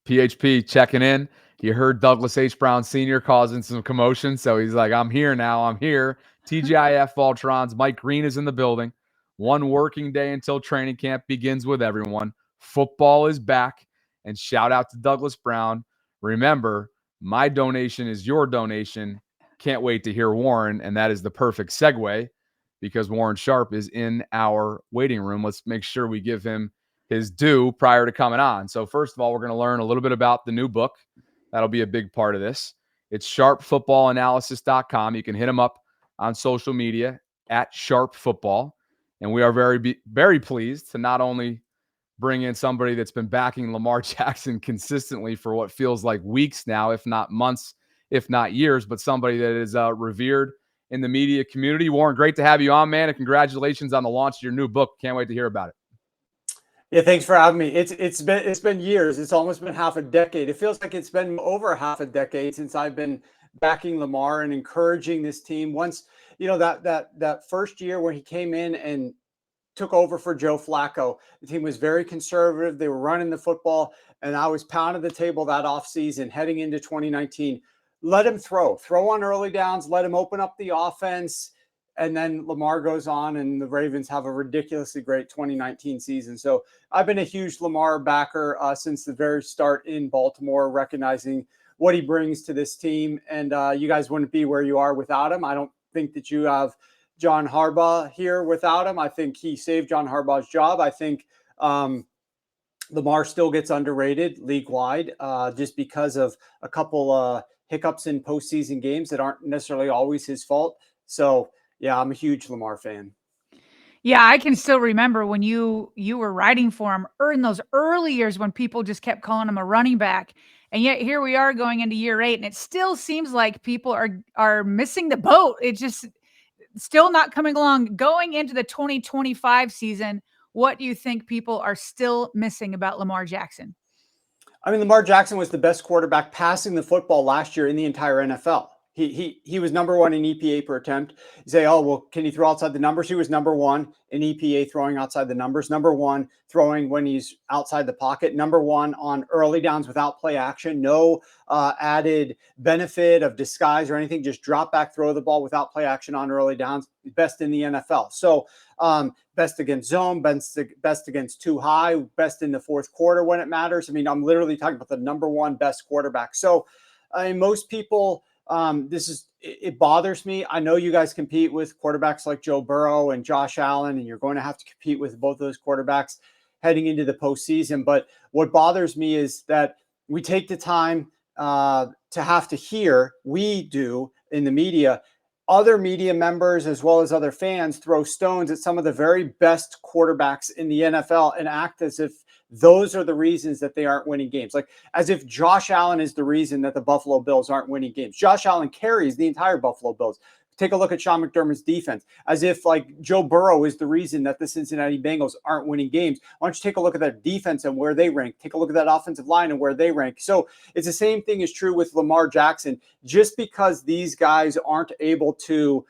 PHP checking in. You heard Douglas H. Brown Sr. causing some commotion, so he's like, I'm here now. I'm here. TGIF Voltrons. Mike Green is in the building. One working day until training camp begins with everyone. Football is back. And shout out to Douglas Brown. Remember, my donation is your donation. Can't wait to hear Warren, and that is the perfect segue because Warren Sharp is in our waiting room. Let's make sure we give him his due prior to coming on. So first of all, we're going to learn a little bit about the new book. That'll be a big part of this. It's sharpfootballanalysis.com. You can hit him up on social media at Sharp Football. And we are very pleased to not only bring in somebody that's been backing Lamar Jackson consistently for what feels like weeks now, if not months, if not years, but somebody that is revered in the media community. Warren, great to have you on, man, and congratulations on the launch of your new book. Can't wait to hear about it. Yeah, thanks for having me. It's been years. It's almost been half a decade. It feels like it's been over half a decade since I've been backing Lamar and encouraging this team. Once, that first year when he came in and took over for Joe Flacco, the team was very conservative. They were running the football, and I was pounding the table that offseason heading into 2019. Let him throw on early downs, let him open up the offense. And then Lamar goes on and the Ravens have a ridiculously great 2019 season. So I've been a huge Lamar backer since the very start in Baltimore, recognizing what he brings to this team. And you guys wouldn't be where you are without him. I don't think that you have John Harbaugh here without him. I think he saved John Harbaugh's job. I think Lamar still gets underrated league-wide just because of a couple hiccups in postseason games that aren't necessarily always his fault. So, yeah, I'm a huge Lamar fan. Yeah, I can still remember when you were writing for him in those early years when people just kept calling him a running back. And yet here we are going into year 8, and it still seems like people are missing the boat. It's just still not coming along. Going into the 2025 season, what do you think people are still missing about Lamar Jackson? I mean, Lamar Jackson was the best quarterback passing the football last year in the entire NFL. He was number 1 in EPA per attempt. You say, oh, well, can he throw outside the numbers? He was number 1 in EPA throwing outside the numbers, number 1 throwing when he's outside the pocket, number 1 on early downs without play action, no added benefit of disguise or anything, just drop back, throw the ball without play action on early downs, best in the NFL. So best against zone, best against too high, best in the fourth quarter when it matters. I mean, I'm literally talking about the number 1 best quarterback. So most people, it bothers me. I know you guys compete with quarterbacks like Joe Burrow and Josh Allen, and you're going to have to compete with both those quarterbacks heading into the postseason. But what bothers me is that we take the time to have to hear, we do in the media, other media members as well as other fans throw stones at some of the very best quarterbacks in the NFL and act as if those are the reasons that they aren't winning games. Like as if Josh Allen is the reason that the Buffalo Bills aren't winning games. Josh Allen carries the entire Buffalo Bills. Take a look at Sean McDermott's defense, as if like Joe Burrow is the reason that the Cincinnati Bengals aren't winning games. Why don't you take a look at that defense and where they rank? Take a look at that offensive line and where they rank. So it's the same thing is true with Lamar Jackson. Just because these guys aren't able to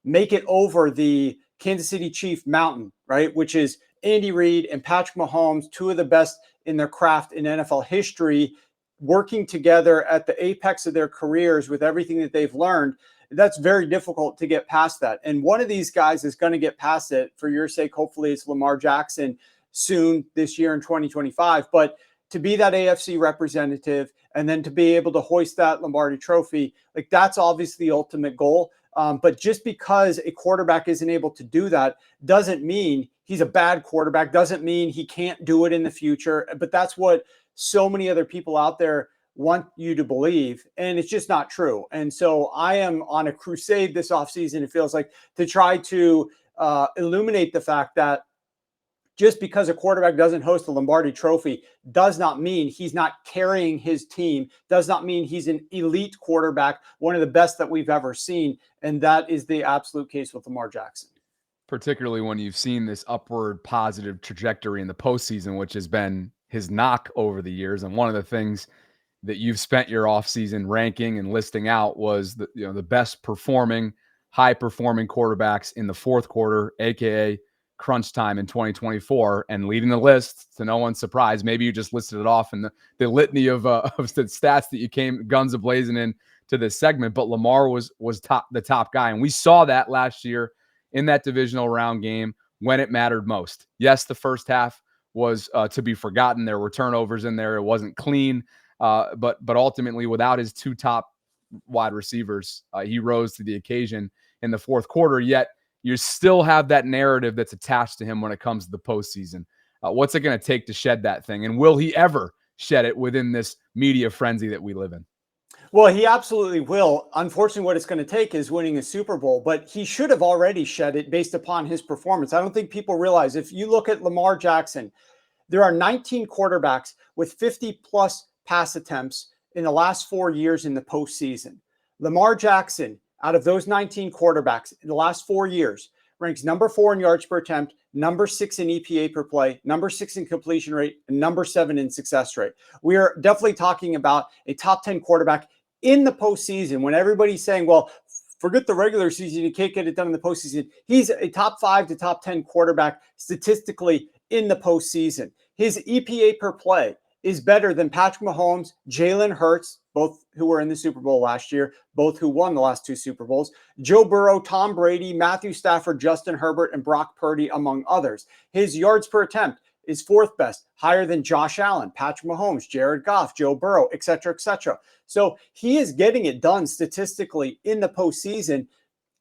make it over the Kansas City Chief mountain, right, which is Andy Reid and Patrick Mahomes, 2 of the best in their craft in NFL history, working together at the apex of their careers with everything that they've learned. That's very difficult to get past that. And one of these guys is going to get past it. For your sake, hopefully it's Lamar Jackson soon this year in 2025. But to be that AFC representative and then to be able to hoist that Lombardi trophy, like that's obviously the ultimate goal. But just because a quarterback isn't able to do that doesn't mean he's a bad quarterback, doesn't mean he can't do it in the future. But that's what so many other people out there want you to believe, and it's just not true. And so I am on a crusade this offseason, it feels like, to try to illuminate the fact that just because a quarterback doesn't host the Lombardi trophy does not mean he's not carrying his team, does not mean he's an elite quarterback, one of the best that we've ever seen. And that is the absolute case with Lamar Jackson. Particularly when you've seen this upward positive trajectory in the postseason, which has been his knock over the years. And one of the things that you've spent your offseason ranking and listing out was the best performing, high performing quarterbacks in the fourth quarter, aka crunch time in 2024, and leading the list, to no one's surprise. Maybe you just listed it off in the litany of stats that you came guns a-blazing in to this segment, but Lamar was the top guy. And we saw that last year in that divisional round game when it mattered most. Yes, the first half was to be forgotten. There were turnovers in there. It wasn't clean, but ultimately, without his two top wide receivers, he rose to the occasion in the fourth quarter. Yet you still have that narrative that's attached to him when it comes to the postseason. What's it going to take to shed that thing? And will he ever shed it within this media frenzy that we live in? Well, he absolutely will. Unfortunately, what it's going to take is winning a Super Bowl, but he should have already shed it based upon his performance. I don't think people realize, if you look at Lamar Jackson, there are 19 quarterbacks with 50-plus pass attempts in the last 4 years in the postseason. Lamar Jackson, out of those 19 quarterbacks in the last 4 years, ranks number 4 in yards per attempt, number 6 in EPA per play, number 6 in completion rate, and number 7 in success rate. We are definitely talking about a top 10 quarterback in the postseason, when everybody's saying, well, forget the regular season, you can't get it done in the postseason. He's a top 5 to top 10 quarterback statistically in the postseason. His EPA per play is better than Patrick Mahomes, Jalen Hurts, both who were in the Super Bowl last year, both who won the last 2 Super Bowls, Joe Burrow, Tom Brady, Matthew Stafford, Justin Herbert, and Brock Purdy, among others. His yards per attempt is 4th best, higher than Josh Allen, Patrick Mahomes, Jared Goff, Joe Burrow, et cetera, et cetera. So he is getting it done statistically in the postseason.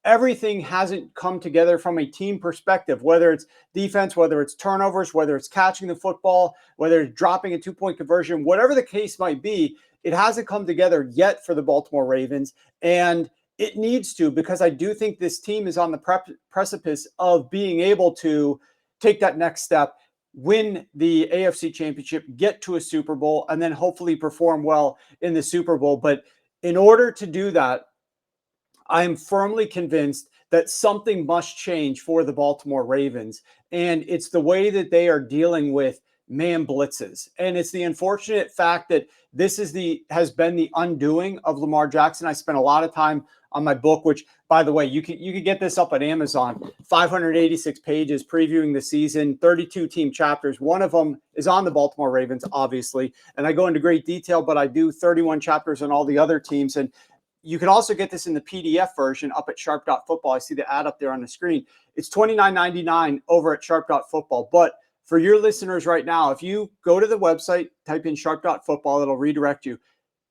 Everything hasn't come together from a team perspective, whether it's defense, whether it's turnovers, whether it's catching the football, whether it's dropping a 2-point conversion, whatever the case might be, it hasn't come together yet for the Baltimore Ravens. And it needs to, because I do think this team is on the precipice of being able to take that next step, win the AFC Championship, get to a Super Bowl, and then hopefully perform well in the Super Bowl. But in order to do that, I am firmly convinced that something must change for the Baltimore Ravens, and it's the way that they are dealing with man blitzes. And it's the unfortunate fact that this has been the undoing of Lamar Jackson. I spent a lot of time on my book, which, by the way, you can get this up at Amazon. 586 pages previewing the season, 32 team chapters. One of them is on the Baltimore Ravens, obviously, and I go into great detail, but I do 31 chapters on all the other teams. And you can also get this in the PDF version up at sharp.football. I see the ad up there on the screen. It's $29.99 over at sharp.football. But for your listeners right now, if you go to the website, type in sharp.football, it'll redirect you.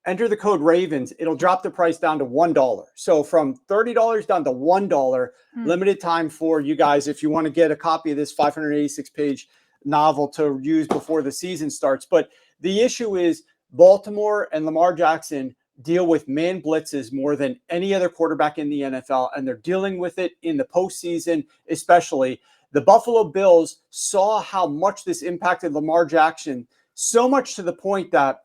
Enter the code RAVENS. It'll drop the price down to $1. So from $30 down to $1, limited time for you guys if you want to get a copy of this 586-page novel to use before the season starts. But the issue is Baltimore and Lamar Jackson deal with man blitzes more than any other quarterback in the NFL, and they're dealing with it in the postseason especially. The Buffalo Bills saw how much this impacted Lamar Jackson, so much to the point that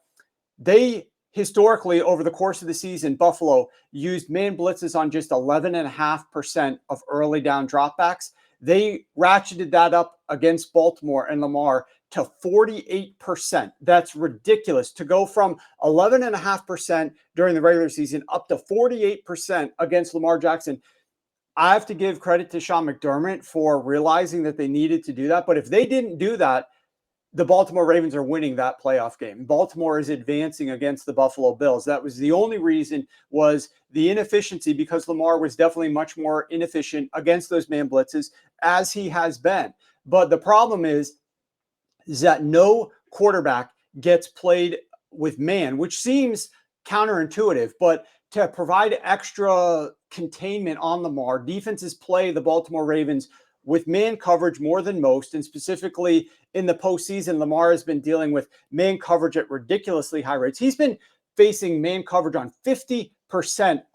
they historically, over the course of the season, Buffalo used man blitzes on just 11.5% of early down dropbacks. They ratcheted that up against Baltimore and Lamar to 48%. That's ridiculous. To go from 11.5% during the regular season up to 48% against Lamar Jackson. I have to give credit to Sean McDermott for realizing that they needed to do that. But if they didn't do that, the Baltimore Ravens are winning that playoff game. Baltimore is advancing against the Buffalo Bills. That was the only reason, was the inefficiency, because Lamar was definitely much more inefficient against those man blitzes, as he has been. But the problem is that no quarterback gets played with man, which seems counterintuitive, but to provide extra containment on Lamar, defenses play the Baltimore Ravens with man coverage more than most, and specifically in the postseason, Lamar has been dealing with man coverage at ridiculously high rates. He's been facing man coverage on 50%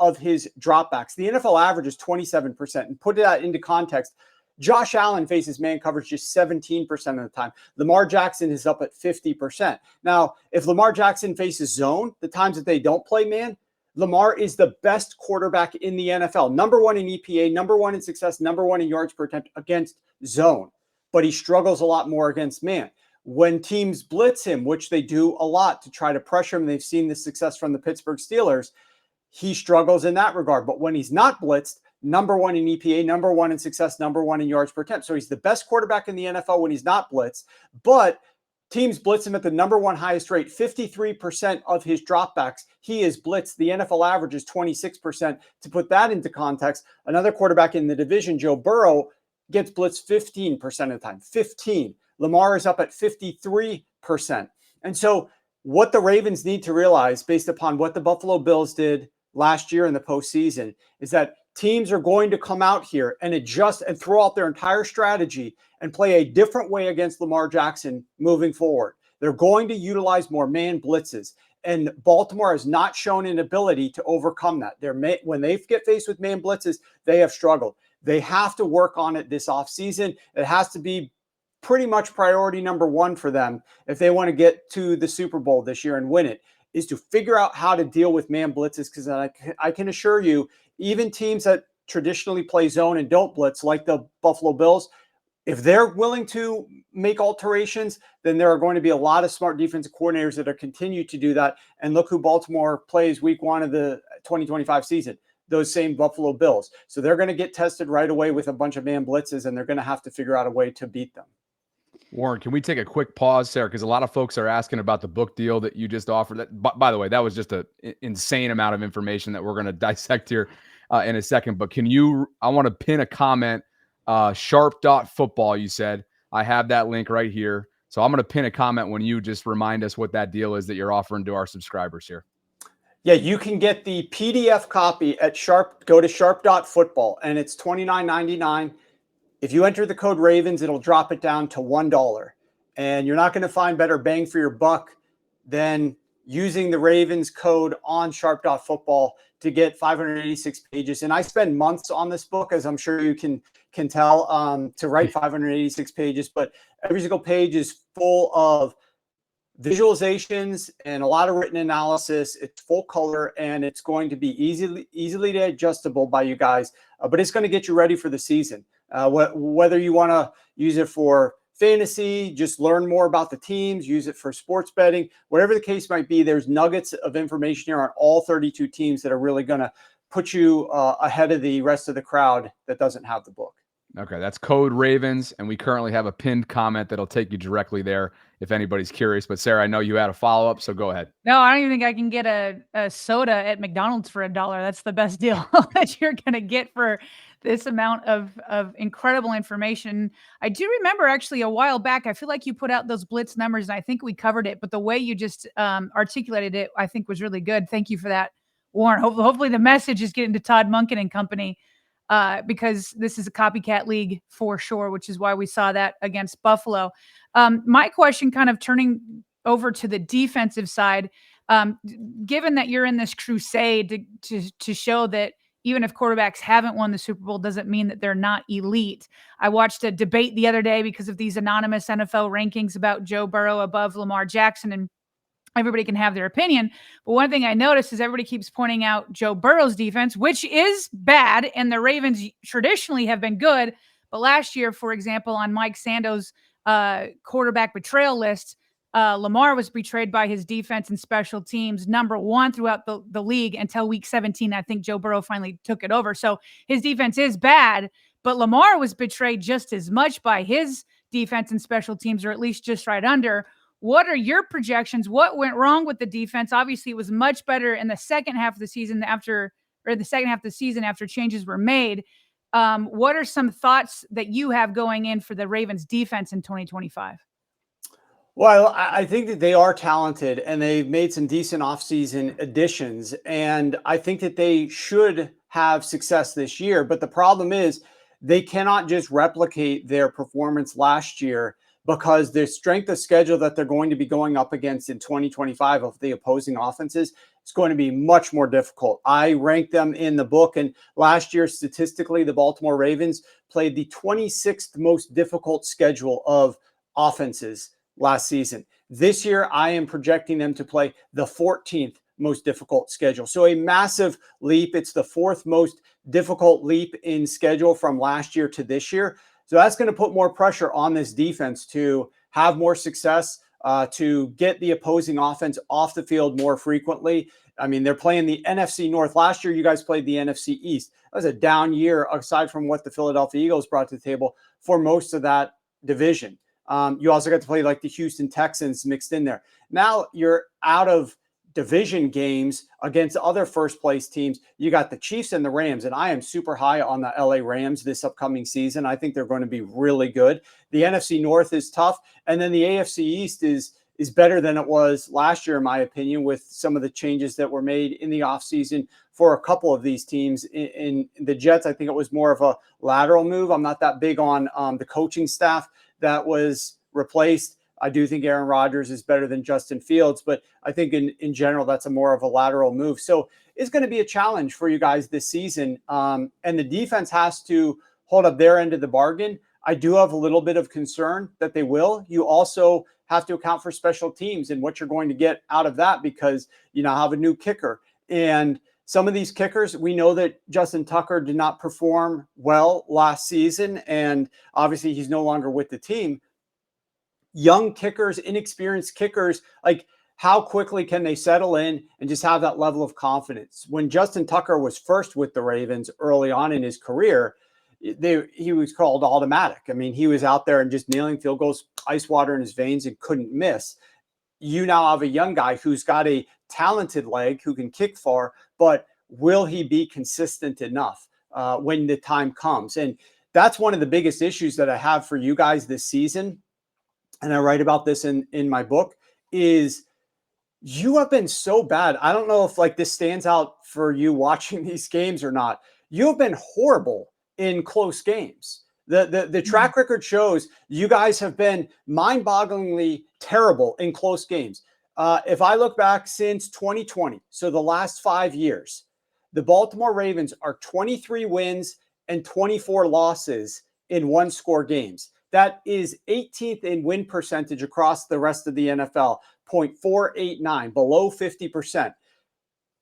of his dropbacks. The NFL average is 27%. And put that into context, Josh Allen faces man coverage just 17% of the time. Lamar Jackson is up at 50%. Now, if Lamar Jackson faces zone, the times that they don't play man, Lamar is the best quarterback in the NFL. Number 1 in EPA, number 1 in success, number 1 in yards per attempt against zone. But he struggles a lot more against man. When teams blitz him, which they do a lot to try to pressure him, they've seen the success from the Pittsburgh Steelers, he struggles in that regard. But when he's not blitzed, number one in EPA, number one in success, number one in yards per attempt. So he's the best quarterback in the NFL when he's not blitzed, but teams blitz him at the number one highest rate. 53% of his dropbacks, he is blitzed. The NFL average is 26%. To put that into context, another quarterback in the division, Joe Burrow, gets blitzed 15% of the time. 15. Lamar is up at 53%. And so what the Ravens need to realize, based upon what the Buffalo Bills did last year in the postseason, is that teams are going to come out here and adjust and throw out their entire strategy and play a different way against Lamar Jackson moving forward. They're going to utilize more man blitzes. And Baltimore has not shown an ability to overcome that. When they get faced with man blitzes, they have struggled. They have to work on it this offseason. It has to be pretty much priority number one for them if they want to get to the Super Bowl this year and win it, is to figure out how to deal with man blitzes. Because I can assure you, even teams that traditionally play zone and don't blitz, like the Buffalo Bills, if they're willing to make alterations, then there are going to be a lot of smart defensive coordinators that are continue to do that. And look who Baltimore plays week one of the 2025 season, those same Buffalo Bills. So they're going to get tested right away with a bunch of man blitzes, and they're going to have to figure out a way to beat them. Warren, can we take a quick pause there? Because a lot of folks are asking about the book deal that you just offered. That, by the way, that was just an insane amount of information that we're going to dissect here in a second. But I want to pin a comment, sharp.football, you said. I have that link right here. So I'm going to pin a comment when you just remind us what that deal is that you're offering to our subscribers here. Yeah, you can get the PDF copy at Sharp. Go to sharp.football, and it's $29.99. If you enter the code Ravens, it'll drop it down to $1. And you're not going to find better bang for your buck than using the Ravens code on sharp.football to get 586 pages. And I spend months on this book, as I'm sure you can tell, to write 586 pages. But every single page is full of visualizations and a lot of written analysis. It's full color, and it's going to be easily adjustable by you guys. But it's going to get you ready for the season. Whether you want to use it for fantasy, just learn more about the teams, use it for sports betting, whatever the case might be, there's nuggets of information here on all 32 teams that are really going to put you ahead of the rest of the crowd that doesn't have the book. Okay, that's code Ravens, and we currently have a pinned comment that'll take you directly there if anybody's curious. But Sarah, I know you had a follow-up, so go ahead. No, I don't even think I can get a soda at McDonald's for $1. That's the best deal that you're going to get for this amount of incredible information. I do remember actually a while back, I feel like you put out those blitz numbers, and I think we covered it, but the way you just articulated it, I think was really good. Thank you for that, Warren. Hopefully the message is getting to Todd Monken and company, because this is a copycat league for sure, which is why we saw that against Buffalo. My question, kind of turning over to the defensive side, given that you're in this crusade to show that even if quarterbacks haven't won the Super Bowl, doesn't mean that they're not elite. I watched a debate the other day because of these anonymous NFL rankings about Joe Burrow above Lamar Jackson, and everybody can have their opinion. But one thing I noticed is everybody keeps pointing out Joe Burrow's defense, which is bad, and the Ravens traditionally have been good. But last year, for example, on Mike Sando's quarterback betrayal list, Lamar was betrayed by his defense and special teams, number one throughout the league until week 17. I think Joe Burrow finally took it over. So his defense is bad, but Lamar was betrayed just as much by his defense and special teams, or at least just right under. What are your projections? What went wrong with the defense? Obviously, it was much better in the second half of the season after changes were made. What are some thoughts that you have going in for the Ravens defense in 2025? Well, I think that they are talented, and they've made some decent offseason additions, and I think that they should have success this year. But the problem is they cannot just replicate their performance last year, because the strength of schedule that they're going to be going up against in 2025 of the opposing offenses is going to be much more difficult. I ranked them in the book, and last year, statistically, the Baltimore Ravens played the 26th most difficult schedule of offenses last season. This year, I am projecting them to play the 14th most difficult schedule. So a massive leap. It's the fourth most difficult leap in schedule from last year to this year. So that's going to put more pressure on this defense to have more success to get the opposing offense off the field more frequently. I mean, they're playing the NFC North. Last year, you guys played the NFC East. That was a down year, aside from what the Philadelphia Eagles brought to the table for most of that division. You also got to play like the Houston Texans mixed in there. Now you're out of division games against other first place teams. You got the Chiefs and the Rams, and I am super high on the LA Rams this upcoming season. I think they're going to be really good. The NFC North is tough, and then the AFC East is better than it was last year, in my opinion, with some of the changes that were made in the offseason for a couple of these teams. In the Jets, I think it was more of a lateral move. I'm not that big on the coaching staff that was replaced. I do think Aaron Rodgers is better than Justin Fields, but I think in general, that's a more of a lateral move. So it's going to be a challenge for you guys this season. And the defense has to hold up their end of the bargain. I do have a little bit of concern that they will. You also have to account for special teams and what you're going to get out of that, because you now have a new kicker. And some of these kickers, we know that Justin Tucker did not perform well last season, and obviously he's no longer with the team. Young kickers, inexperienced kickers, like how quickly can they settle in and just have that level of confidence? When Justin Tucker was first with the Ravens early on in his career, he was called automatic. I mean, he was out there and just nailing field goals, ice water in his veins, and couldn't miss. You now have a young guy who's got a talented leg, who can kick far, but will he be consistent enough when the time comes? And that's one of the biggest issues that I have for you guys this season. And I write about this in my book, is you have been so bad. I don't know if like this stands out for you watching these games or not. You have been horrible in close games. The track record shows you guys have been mind-bogglingly terrible in close games. If I look back since 2020, so the last 5 years, the Baltimore Ravens are 23 wins and 24 losses in one-score games. That is 18th in win percentage across the rest of the NFL, 0.489, below 50%.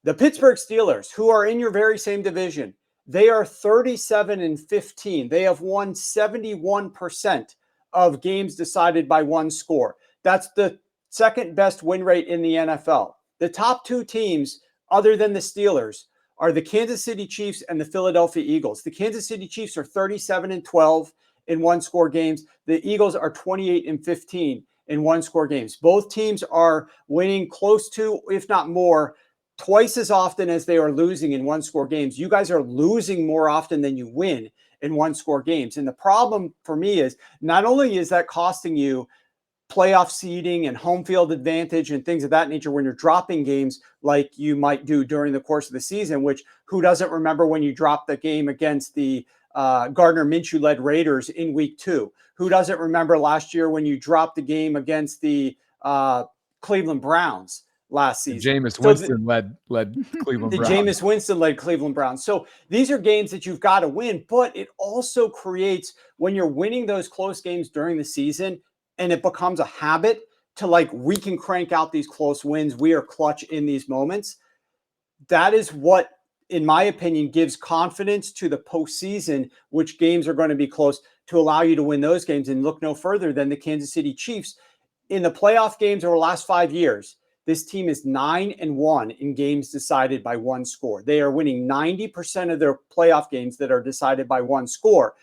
The Pittsburgh Steelers, who are in your very same division, they are 37-15. They have won 71% of games decided by one score. That's the second best win rate in the NFL. The top two teams, other than the Steelers, are the Kansas City Chiefs and the Philadelphia Eagles. The Kansas City Chiefs are 37-12 in one-score games. The Eagles are 28-15 in one-score games. Both teams are winning close to, if not more, twice as often as they are losing in one-score games. You guys are losing more often than you win in one-score games. And the problem for me is, not only is that costing you playoff seeding and home field advantage and things of that nature when you're dropping games like you might do during the course of the season, which who doesn't remember when you dropped the game against the Gardner Minshew-led Raiders in week 2? Who doesn't remember last year when you dropped the game against the Cleveland Browns last season? Jameis Winston led Cleveland Browns. Jameis Winston led Cleveland Browns. So these are games that you've got to win, but it also creates, when you're winning those close games during the season, and it becomes a habit to like, we can crank out these close wins, we are clutch in these moments. That is what, in my opinion, gives confidence to the postseason, which games are going to be close, to allow you to win those games. And look no further than the Kansas City Chiefs. In the playoff games over the last 5 years, this team is 9-1 in games decided by one score. They are winning 90% of their playoff games that are decided by one score.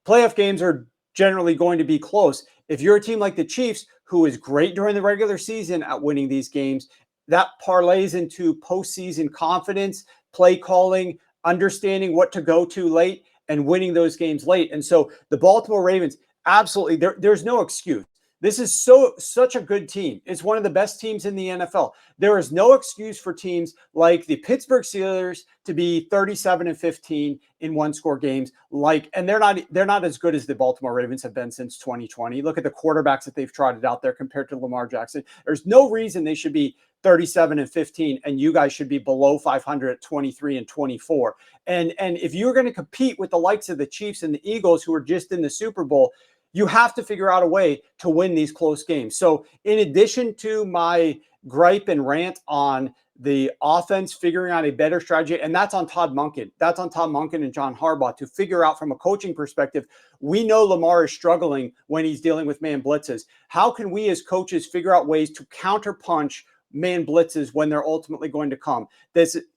Playoff games are generally going to be close. If you're a team like the Chiefs, who is great during the regular season at winning these games, that parlays into postseason confidence, play calling, understanding what to go to late, and winning those games late. And so the Baltimore Ravens, absolutely, there's no excuse. This is such a good team. It's one of the best teams in the NFL. There is no excuse for teams like the Pittsburgh Steelers to be 37-15 in one-score games. And they're not as good as the Baltimore Ravens have been since 2020. Look at the quarterbacks that they've trotted out there compared to Lamar Jackson. There's no reason they should be 37-15, and you guys should be below 500 at 23-24. And if you're going to compete with the likes of the Chiefs and the Eagles, who are just in the Super Bowl, you have to figure out a way to win these close games. So in addition to my gripe and rant on the offense figuring out a better strategy. And that's on Todd Monken. That's on Todd Monken and John Harbaugh to figure out from a coaching perspective. We know Lamar is struggling when he's dealing with man blitzes. How can we as coaches figure out ways to counterpunch man blitzes when they're ultimately going to come?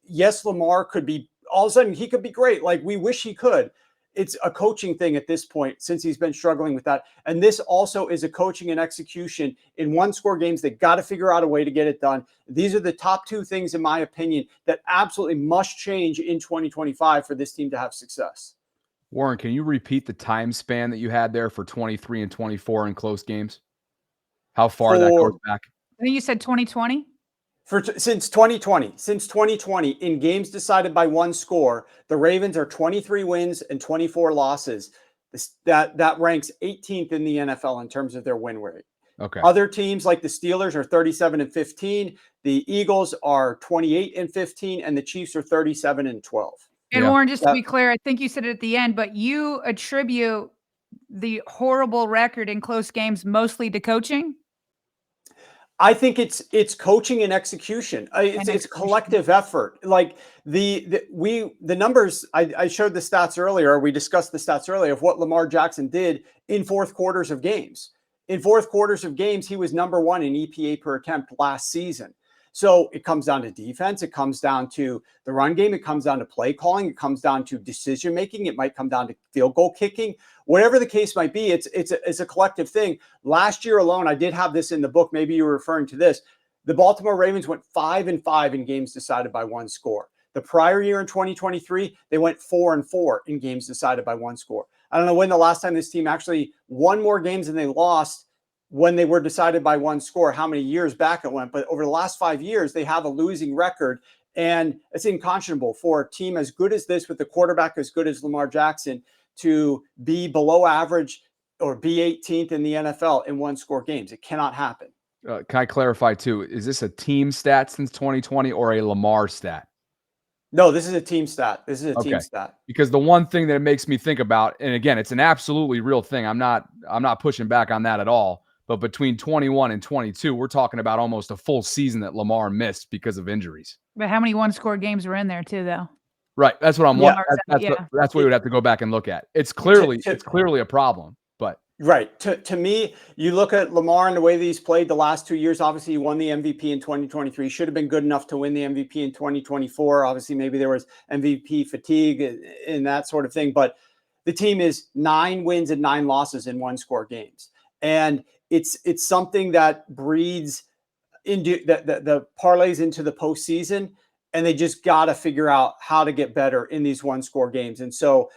Yes, Lamar could be, all of a sudden he could be great. Like we wish he could. It's a coaching thing at this point since he's been struggling with that. And this also is a coaching and execution in one-score games. They got to figure out a way to get it done. These are the top two things, in my opinion, that absolutely must change in 2025 for this team to have success. Warren, can you repeat the time span that you had there for 23 and 24 in close games? How far that goes back? I think you said 2020. Since 2020, in games decided by one score, the Ravens are 23 wins and 24 losses. That ranks 18th in the NFL in terms of their win rate. Okay. Other teams like the Steelers are 37 and 15, the Eagles are 28 and 15, and the Chiefs are 37 and 12. And Warren, just to be clear, I think you said it at the end, but you attribute the horrible record in close games mostly to coaching? I think it's coaching and execution. It's collective effort. Like the numbers, I showed the stats earlier, or we discussed the stats earlier of what Lamar Jackson did in fourth quarters of games. In fourth quarters of games, he was number one in EPA per attempt last season. So it comes down to defense. It comes down to the run game. It comes down to play calling. It comes down to decision making. It might come down to field goal kicking. Whatever the case might be, it's a collective thing. Last year alone, I did have this in the book. Maybe you were referring to this. The Baltimore Ravens went 5-5 in games decided by one score. The prior year in 2023, they went 4-4 in games decided by one score. I don't know when the last time this team actually won more games than they lost when they were decided by one score, how many years back it went. But over the last 5 years, they have a losing record. And it's unconscionable for a team as good as this, with the quarterback as good as Lamar Jackson, to be below average or be 18th in the NFL in one-score games. It cannot happen. Can I clarify too? Is this a team stat since 2020 or a Lamar stat? No, this is a team stat. This is a team stat. Because the one thing that it makes me think about, and again, it's an absolutely real thing. I'm not pushing back on that at all. But between 21 and 22, we're talking about almost a full season that Lamar missed because of injuries. But how many one-score games were in there too, though? Right. That's what I'm wondering. That's what we would have to go back and look at. It's clearly a problem. But right. To me, you look at Lamar and the way that he's played the last 2 years. Obviously, he won the MVP in 2023. Should have been good enough to win the MVP in 2024. Obviously, maybe there was MVP fatigue and that sort of thing. But the team is 9 wins and 9 losses in one-score games. And it's something that breeds into the parlays into the postseason, and they just got to figure out how to get better in these one-score games. And so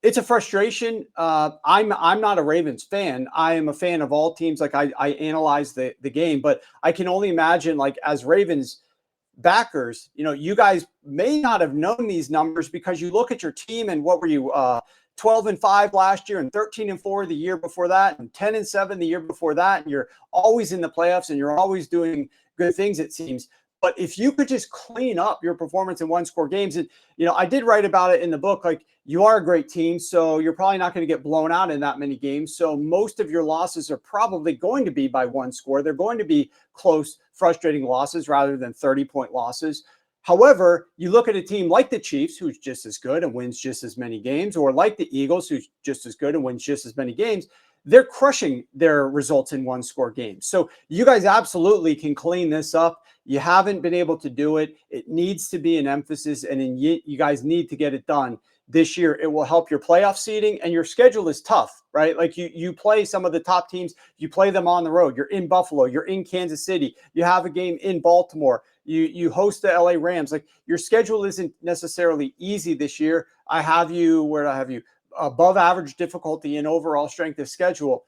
it's a frustration. I'm not a Ravens fan. I am a fan of all teams. Like I analyze the game, but I can only imagine, like, as Ravens backers, you guys may not have known these numbers because you look at your team and what were you 12-5 last year and 13-4 the year before that and 10-7 the year before that. And you're always in the playoffs and you're always doing good things, it seems. But if you could just clean up your performance in one-score games, and, I did write about it in the book, like, you are a great team, so you're probably not going to get blown out in that many games. So most of your losses are probably going to be by one score. They're going to be close, frustrating losses rather than 30-point losses. However, you look at a team like the Chiefs, who's just as good and wins just as many games, or like the Eagles, who's just as good and wins just as many games. They're crushing their results in one-score games. So you guys absolutely can clean this up. You haven't been able to do it. It needs to be an emphasis, and you guys need to get it done this year. It will help your playoff seeding, and your schedule is tough, right? Like you play some of the top teams. You play them on the road. You're in Buffalo. You're in Kansas City. You have a game in Baltimore. You host the LA Rams. Like, your schedule isn't necessarily easy this year. Where do I have you? Above average difficulty and overall strength of schedule.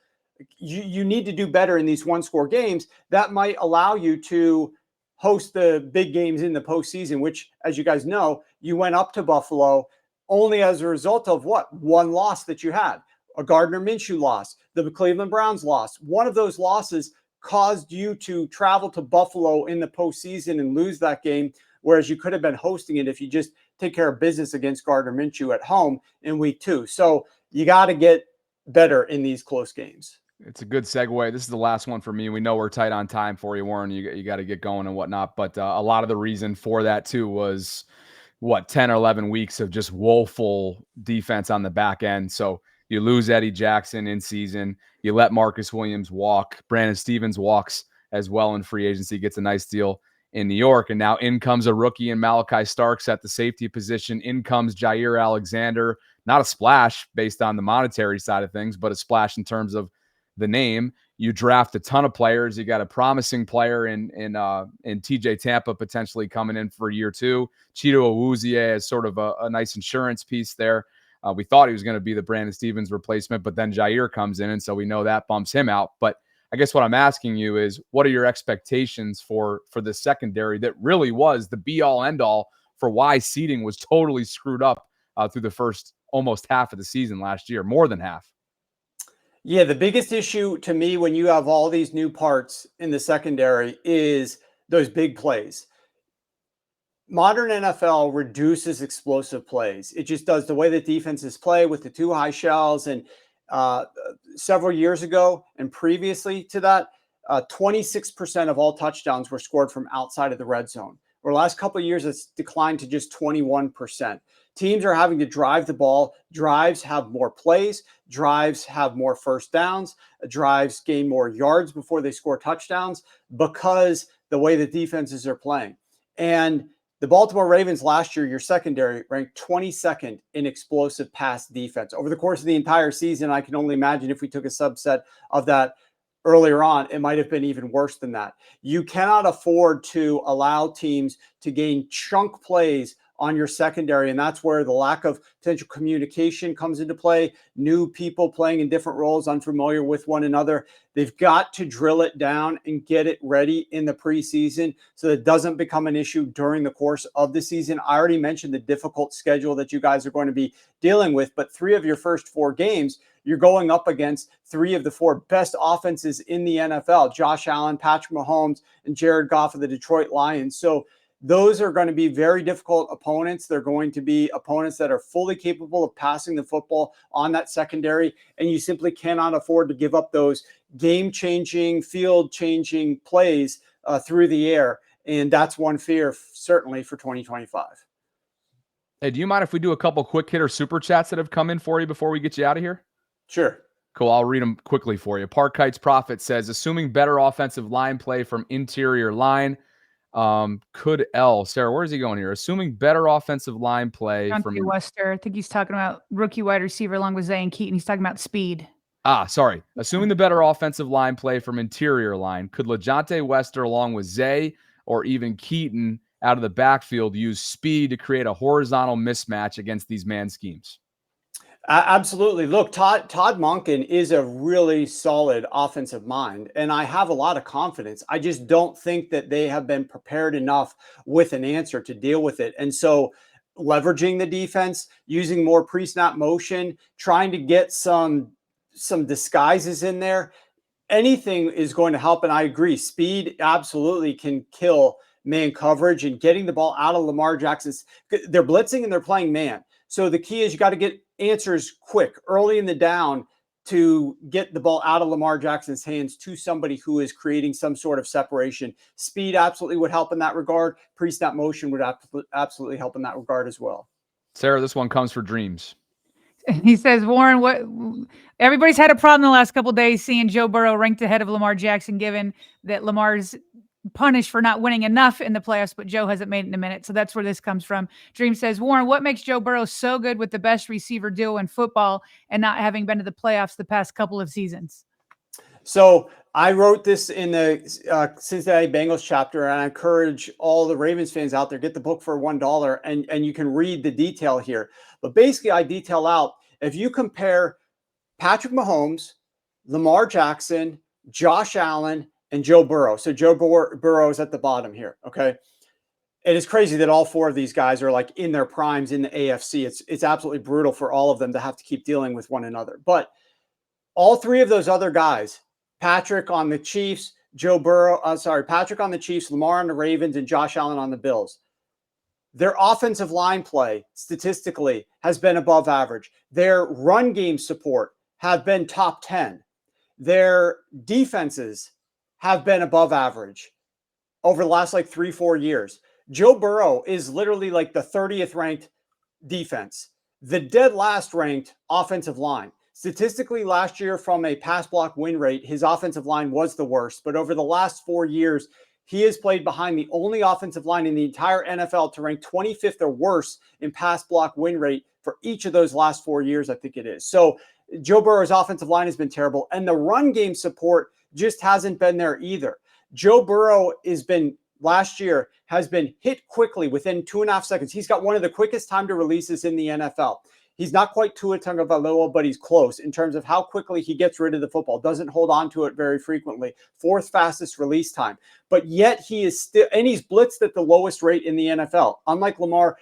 You need to do better in these one-score games. That might allow you to host the big games in the postseason, which, as you guys know, you went up to Buffalo only as a result of one loss that you had, a Gardner Minshew loss, the Cleveland Browns loss. One of those losses caused you to travel to Buffalo in the postseason and lose that game, whereas you could have been hosting it if you just take care of business against Gardner Minshew at home in week 2. So you got to get better in these close games. It's a good segue. This is the last one for me. We know we're tight on time for you, Warren. You got to get going and whatnot. But a lot of the reason for that too was 10 or 11 weeks of just woeful defense on the back end. So you lose Eddie Jackson in season. You let Marcus Williams walk. Brandon Stevens walks as well in free agency, gets a nice deal in New York. And now in comes a rookie in Malachi Starks at the safety position. In comes Jair Alexander. Not a splash based on the monetary side of things, but a splash in terms of the name. You draft a ton of players. You got a promising player in TJ Tampa potentially coming in for year 2. Cheeto Awuzie is sort of a nice insurance piece there. We thought he was going to be the Brandon Stevens replacement, but then Jair comes in, and so we know that bumps him out. But I guess what I'm asking you is, what are your expectations for the secondary that really was the be-all, end-all for why seeding was totally screwed up through the first almost half of the season last year, more than half? Yeah, the biggest issue to me when you have all these new parts in the secondary is those big plays. Modern NFL reduces explosive plays. It just does. The way that defenses play with the 2 high shells, and several years ago and previously to that, 26% of all touchdowns were scored from outside of the red zone. Over the last couple of years, it's declined to just 21%. Teams are having to drive the ball. Drives have more plays. Drives have more first downs. Drives gain more yards before they score touchdowns because the way the defenses are playing. And the Baltimore Ravens last year, your secondary ranked 22nd in explosive pass defense. Over the course of the entire season, I can only imagine if we took a subset of that earlier on, it might have been even worse than that. You cannot afford to allow teams to gain chunk plays on your secondary, and that's where the lack of potential communication comes into play. New people playing in different roles, unfamiliar with one another. They've got to drill it down and get it ready in the preseason so that it doesn't become an issue during the course of the season. I already mentioned the difficult schedule that you guys are going to be dealing with, but 3 of your first 4 games, you're going up against 3 of the 4 best offenses in the NFL: Josh Allen, Patrick Mahomes, and Jared Goff of the Detroit Lions. So those are going to be very difficult opponents. They're going to be opponents that are fully capable of passing the football on that secondary, and you simply cannot afford to give up those game-changing, field-changing plays through the air. And that's one fear, certainly, for 2025. Hey, do you mind if we do a couple quick hitter super chats that have come in for you before we get you out of here? Sure. Cool. I'll read them quickly for you. Park Heights Prophet says, assuming better offensive line play from interior line, could L. Sarah, where is he going here? Assuming better offensive line play from Wester. I think he's talking about rookie wide receiver along with Zay and Keaton. He's talking about speed. Sorry. Assuming the better offensive line play from interior line, could LeJohntay Wester along with Zay or even Keaton out of the backfield use speed to create a horizontal mismatch against these man schemes? Absolutely. Look, Todd Monken is a really solid offensive mind, and I have a lot of confidence. I just don't think that they have been prepared enough with an answer to deal with it. And so leveraging the defense, using more pre-snap motion, trying to get some disguises in there, anything is going to help. And I agree, speed absolutely can kill man coverage, and getting the ball out of Lamar Jackson's. They're blitzing and they're playing man. So the key is you got to get answers quick, early in the down, to get the ball out of Lamar Jackson's hands to somebody who is creating some sort of separation. Speed absolutely would help in that regard. Pre-snap motion would absolutely help in that regard as well. Sarah, this one comes for Dreams. He says, Warren, what everybody's had a problem the last couple of days seeing Joe Burrow ranked ahead of Lamar Jackson, given that Lamar's punished for not winning enough in the playoffs, but Joe hasn't made it in a minute. So that's where this comes from. Dream says, Warren, what makes Joe Burrow so good with the best receiver duo in football and not having been to the playoffs the past couple of seasons? So I wrote this in the Cincinnati Bengals chapter, and I encourage all the Ravens fans out there, get the book for $1, and you can read the detail here. But basically, I detail out, if you compare Patrick Mahomes, Lamar Jackson, Josh Allen, and Joe Burrow. So Joe Burrow is at the bottom here, okay? It is crazy that all 4 of these guys are like in their primes in the AFC. It's absolutely brutal for all of them to have to keep dealing with one another. But all 3 of those other guys, Patrick on the Chiefs, Patrick on the Chiefs, Lamar on the Ravens, and Josh Allen on the Bills, their offensive line play statistically has been above average. Their run game support have been top 10. their defenses have been above average over the last like 3-4 years. Joe Burrow is literally like the 30th ranked defense, the dead last ranked offensive line. Statistically, last year from a pass block win rate, his offensive line was the worst. But over the last 4 years, he has played behind the only offensive line in the entire NFL to rank 25th or worse in pass block win rate for each of those last 4 years, I think it is. So Joe Burrow's offensive line has been terrible, and the run game support just hasn't been there either. Joe Burrow last year has been hit quickly within 2.5 seconds. He's got one of the quickest time to releases in the NFL. He's not quite Tua Tagovailoa, but he's close in terms of how quickly he gets rid of the football, doesn't hold on to it very frequently. 4th fastest release time. But yet he is still, and he's blitzed at the lowest rate in the NFL. Unlike Lamar,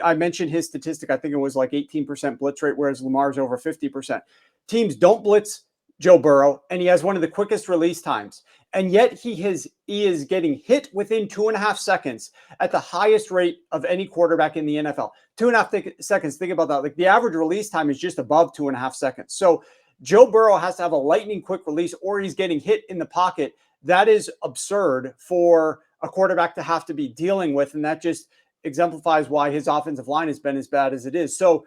I mentioned his statistic, I think it was like 18% blitz rate, whereas Lamar's over 50%. Teams don't blitz Joe Burrow, and he has one of the quickest release times. And yet he is getting hit within 2.5 seconds at the highest rate of any quarterback in the NFL. 2.5 seconds. Think about that. Like the average release time is just above 2.5 seconds. So Joe Burrow has to have a lightning quick release or he's getting hit in the pocket. That is absurd for a quarterback to have to be dealing with. And that just exemplifies why his offensive line has been as bad as it is. So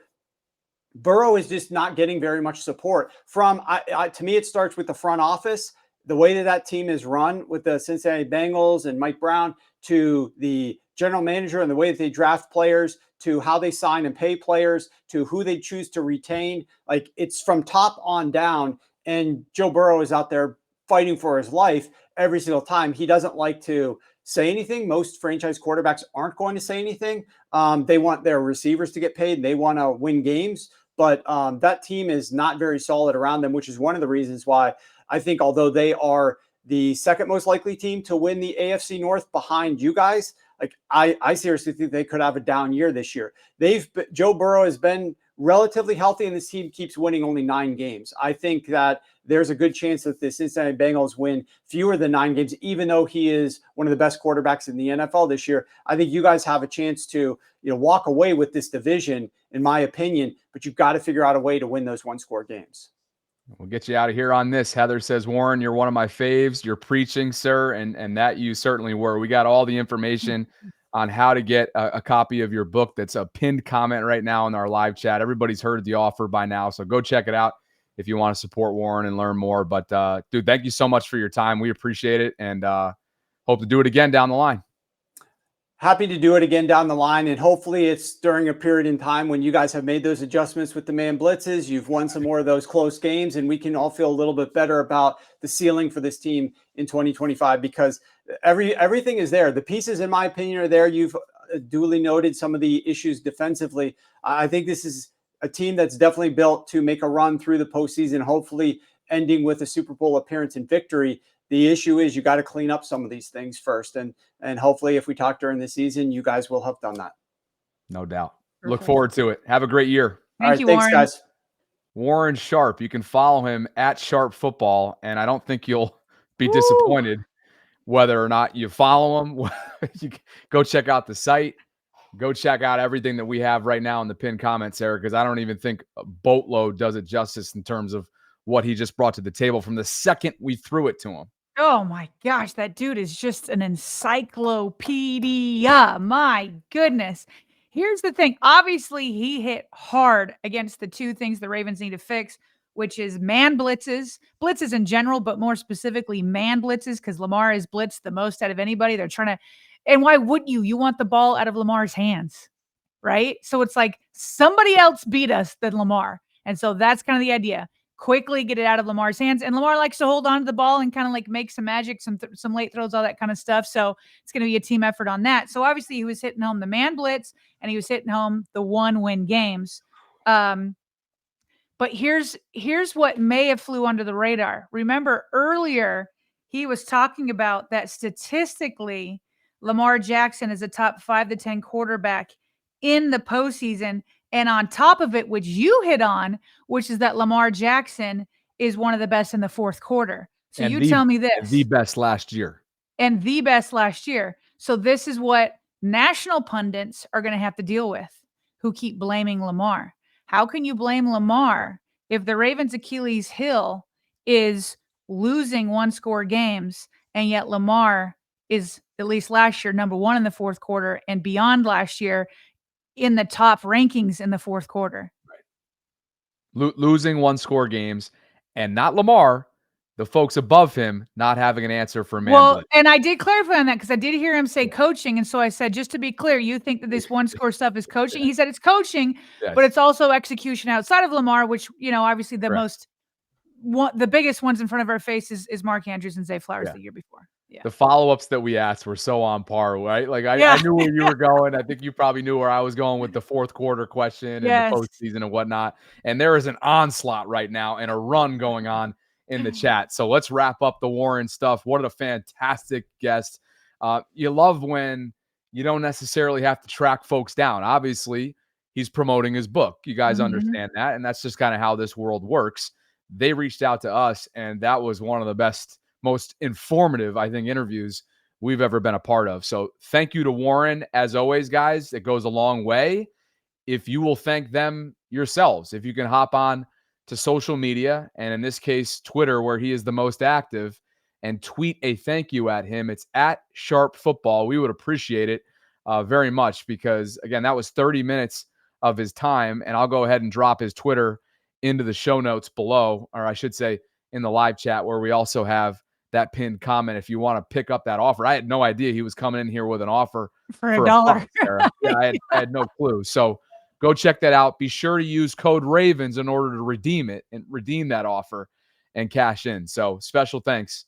Burrow is just not getting very much support from, to me, it starts with the front office. The way that team is run with the Cincinnati Bengals and Mike Brown, to the general manager and the way that they draft players, to how they sign and pay players, to who they choose to retain. Like it's from top on down. And Joe Burrow is out there fighting for his life every single time. He doesn't like to say anything. Most franchise quarterbacks aren't going to say anything. They want their receivers to get paid. They want to win games. But that team is not very solid around them, which is one of the reasons why I think, although they are the second most likely team to win the AFC North behind you guys, like I seriously think they could have a down year this year. Joe Burrow has been relatively healthy, and this team keeps winning only 9 games. I think that there's a good chance that the Cincinnati Bengals win fewer than 9 games, even though he is one of the best quarterbacks in the NFL this year. I think you guys have a chance to, walk away with this division, in my opinion, but you've got to figure out a way to win those one-score games. We'll get you out of here on this. Heather says, Warren, you're one of my faves. You're preaching, sir. And that you certainly were. We got all the information on how to get a copy of your book. That's a pinned comment right now in our live chat. Everybody's heard the offer by now. So go check it out if you want to support Warren and learn more. But dude, thank you so much for your time. We appreciate it. And hope to do it again down the line. Happy to do it again down the line. And hopefully it's during a period in time when you guys have made those adjustments with the man blitzes. You've won some more of those close games, and we can all feel a little bit better about the ceiling for this team in 2025, because everything is there. The pieces, in my opinion, are there. You've duly noted some of the issues defensively. I think this is a team that's definitely built to make a run through the postseason, hopefully ending with a Super Bowl appearance and victory. The issue is you got to clean up some of these things first. And hopefully if we talk during the season, you guys will have done that. No doubt. Perfect. Look forward to it. Have a great year. Thank you, thanks, Warren. guys. Warren Sharp. You can follow him at Sharp Football. And I don't think you'll be disappointed whether or not you follow him. You go check out the site. Go check out everything that we have right now in the pinned comments, Eric, because I don't even think a boatload does it justice in terms of what he just brought to the table from the second we threw it to him. Oh my gosh, that dude is just an encyclopedia. My goodness. Here's the thing. Obviously, he hit hard against the two things the Ravens need to fix, which is man blitzes in general, but more specifically man blitzes, because Lamar is blitzed the most out of anybody. They're trying to, and why wouldn't you? You want the ball out of Lamar's hands, right? So it's like somebody else beat us than Lamar. And so that's kind of the idea. Quickly get it out of Lamar's hands. And Lamar likes to hold on to the ball and kind of like make some magic, some late throws, all that kind of stuff. So it's going to be a team effort on that. So obviously he was hitting home the man blitz and he was hitting home the 1-win games. But here's what may have flew under the radar. Remember earlier he was talking about that statistically Lamar Jackson is a top 5 to 10 quarterback in the postseason. And on top of it, which you hit on, which is that Lamar Jackson is one of the best in the fourth quarter. So and tell me this. The best last year. And the best last year. So this is what national pundits are going to have to deal with, who keep blaming Lamar. How can you blame Lamar if the Ravens' Achilles heel is losing 1-score games, and yet Lamar is, at least last year, number 1 in the fourth quarter, and beyond last year in the top rankings in the fourth quarter. Losing 1-score games, and not Lamar, the folks above him not having an answer for man Well, blitz. and I did clarify on that because I did hear him say coaching, and so I said, just to be clear, you think that this 1-score stuff is coaching? He said it's coaching, but it's also execution outside of Lamar, which, obviously the biggest ones in front of our face is Mark Andrews and Zay Flowers the year before. Yeah. The follow-ups that we asked were so on par, right? Like I knew where you were going. I think you probably knew where I was going with the fourth quarter question and the postseason and whatnot. And there is an onslaught right now and a run going on in the chat. So let's wrap up the Warren stuff. What a fantastic guest. You love when you don't necessarily have to track folks down. Obviously, he's promoting his book. You guys understand that. And that's just kind of how this world works. They reached out to us, and that was one of the best, most informative, I think, interviews we've ever been a part of. So thank you to Warren. As always, guys, it goes a long way if you will thank them yourselves. If you can hop on to social media, and in this case, Twitter, where he is the most active, and tweet a thank you at him. It's at Sharp Football. We would appreciate it very much because, again, that was 30 minutes of his time, and I'll go ahead and drop his Twitter into the show notes below, or I should say in the live chat, where we also have that pinned comment if you want to pick up that offer. I had no idea he was coming in here with an offer for $1. Yeah, I had no clue. So go check that out. Be sure to use code Ravens in order to redeem it and redeem that offer and cash in. So special thanks